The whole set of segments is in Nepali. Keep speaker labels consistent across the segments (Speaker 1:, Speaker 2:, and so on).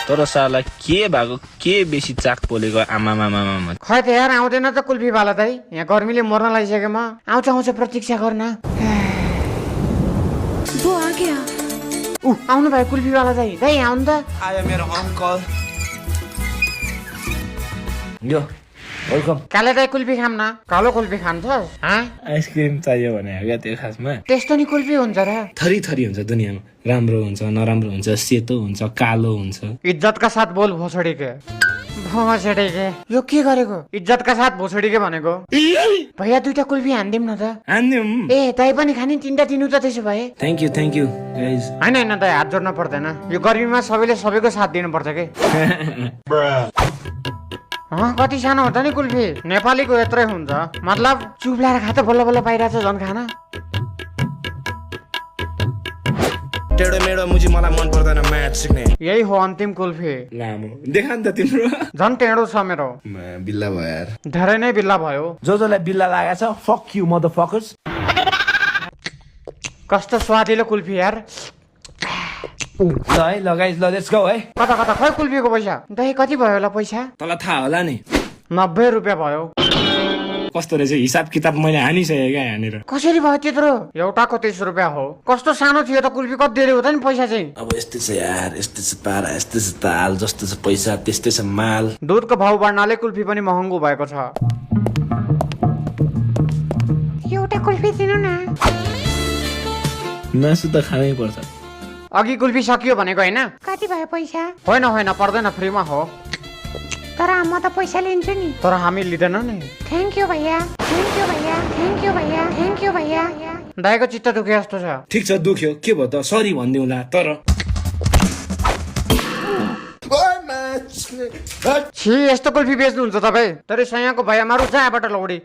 Speaker 1: तर साला के भएको के बेसी चाक पोलेको आमा
Speaker 2: खै त यार आउँदैन त कुल्फी वाला दाइ यहाँ गर्मीले मर्न लागिसक्यो म आउँछ प्रतीक्षा गर्न
Speaker 3: वो आ गया
Speaker 2: आउनु भयो कुल्फी वाला दाइ आउनु त
Speaker 4: आयो मेरो अङ्कल यो वेलकम
Speaker 2: काले दाइ कुल्फी खाम न कालो कुल्फी खान्छ
Speaker 1: आइसक्रिम चाहियो भने क्या त्यो खासमा
Speaker 2: त्यस्तो नि कुल्फी हुन्छ र
Speaker 1: थरी थरी हुन्छ दुनियाँमा राम्रो हुन्छ नराम्रो हुन्छ सेतो हुन्छ कालो हुन्छ
Speaker 2: इज्जतका साथ बोल भोसडी के यो के गरेको इज्जतका साथ भोसडी के भनेको भैया दुईटा कुल्फी हान्दिम न त
Speaker 1: हान्दिउँ
Speaker 2: ए दाइ पनि खाने तिनटा दिनु त त्यसो भए
Speaker 1: थ्याङ्क यू गाइज
Speaker 2: होइन दाइ हात जोड्न पर्दैन यो गर्मीमा सबैले सबैको साथ दिनुपर्छ के कति सानो हुन्छ नि कुल्फी नेपालीको यत्रै हुन्छ मतलब चुप्लाएर खा त बल्ल बल्ल पाइरहेछ झन् खान
Speaker 4: टेढो मेढो मुजी मलाई मन पर्दैन म्याथ सिक्ने
Speaker 2: यही हो अन्तिम कुल्फी
Speaker 1: लामो देखा नि त तिम्रो
Speaker 2: झन् टेढो छ मेरो
Speaker 1: बिल्ला भयो यार
Speaker 2: धेरै नै बिल्ला भयो
Speaker 4: जसलाई बिल्ला लागेको छ फक यु मदरफकर्स
Speaker 2: कस्तो स्वादिलो कुल्फी यार
Speaker 4: ल है ल गाइस ल लेट्स गो है
Speaker 2: कता कता खै कुल्फीको पैसा दाइ कति भयो होला पैसा
Speaker 1: तँलाई थाहा होला नि
Speaker 2: 90 रुपियाँ भयो
Speaker 1: कस्तो रहेछ हिसाब किताब मैले हानिसकेँ क्या यहाँनिर
Speaker 2: कसरी भयो त्यत्रो एउटाको 30 रुपियाँ हो कस्तो सानो थियो त कुल्फी कति धेरै हुँदा नि पैसा चाहिँ
Speaker 4: अब यस्तै छ यार यस्तै छ पारा यस्तै छ ताल जस्तो छ पैसा त्यस्तै छ माल
Speaker 2: दुधको भाउ बढ्नाले कुल्फी पनि महँगो भएको छ एउटा कुल्फी दिनु न
Speaker 1: मासु त खानै पर्छ
Speaker 2: अघि कुल्फी सकियो भनेको हैन
Speaker 3: कति भयो पैसा
Speaker 2: होइन पर्दैन फ्रीमा हो
Speaker 3: तर म त पैसा लिन्छु नि
Speaker 2: तर हामी लिँदैन नि
Speaker 3: थ्याङ्क यू भैया
Speaker 2: दाइको चित्त दुखे जस्तो छ
Speaker 1: ठिक छ दुख्यो के भयो त सरी भनिदिउँला तर
Speaker 2: छि यस्तो कुल्फी बेच्नुहुन्छ तपाईँ तर सयको भैया मारु जहाँबाट लौडी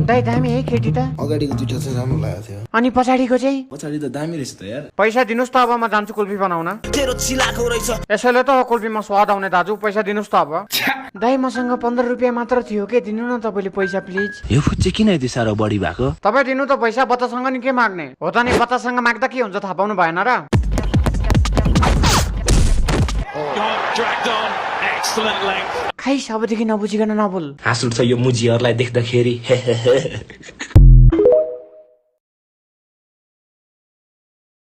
Speaker 2: दाइ दामी है केटी त
Speaker 4: अगाडिको दुईटा चाहिँ राम्रो लागेको थियो
Speaker 2: अनि पछाडिको चाहिँ
Speaker 4: पछाडि त दामी रहेछ त यार
Speaker 2: पैसा दिनुस् त अब म जान्छु कुल्फी बनाउन
Speaker 4: तेरो चिलाको रहेछ
Speaker 2: यसैले त कुल्फीमा स्वाद आउने दाजु पैसा दिनुस् त अब दाइ मसँग 15 रुपियाँ मात्र थियो के दिनु न तपाईँले पैसा प्लिज
Speaker 1: यो फुच्चे किन यति साह्रो बढी भएको
Speaker 2: तपाईँ दिनु त पैसा बच्चासँग नि के माग्ने हो त नि बच्चासँग माग्दा के हुन्छ थाहा पाउनु भएन र खाइस अबदेखि नबुझिकन नबोल
Speaker 1: हाँस उठ्छ यो मुजीहरूलाई देख्दाखेरि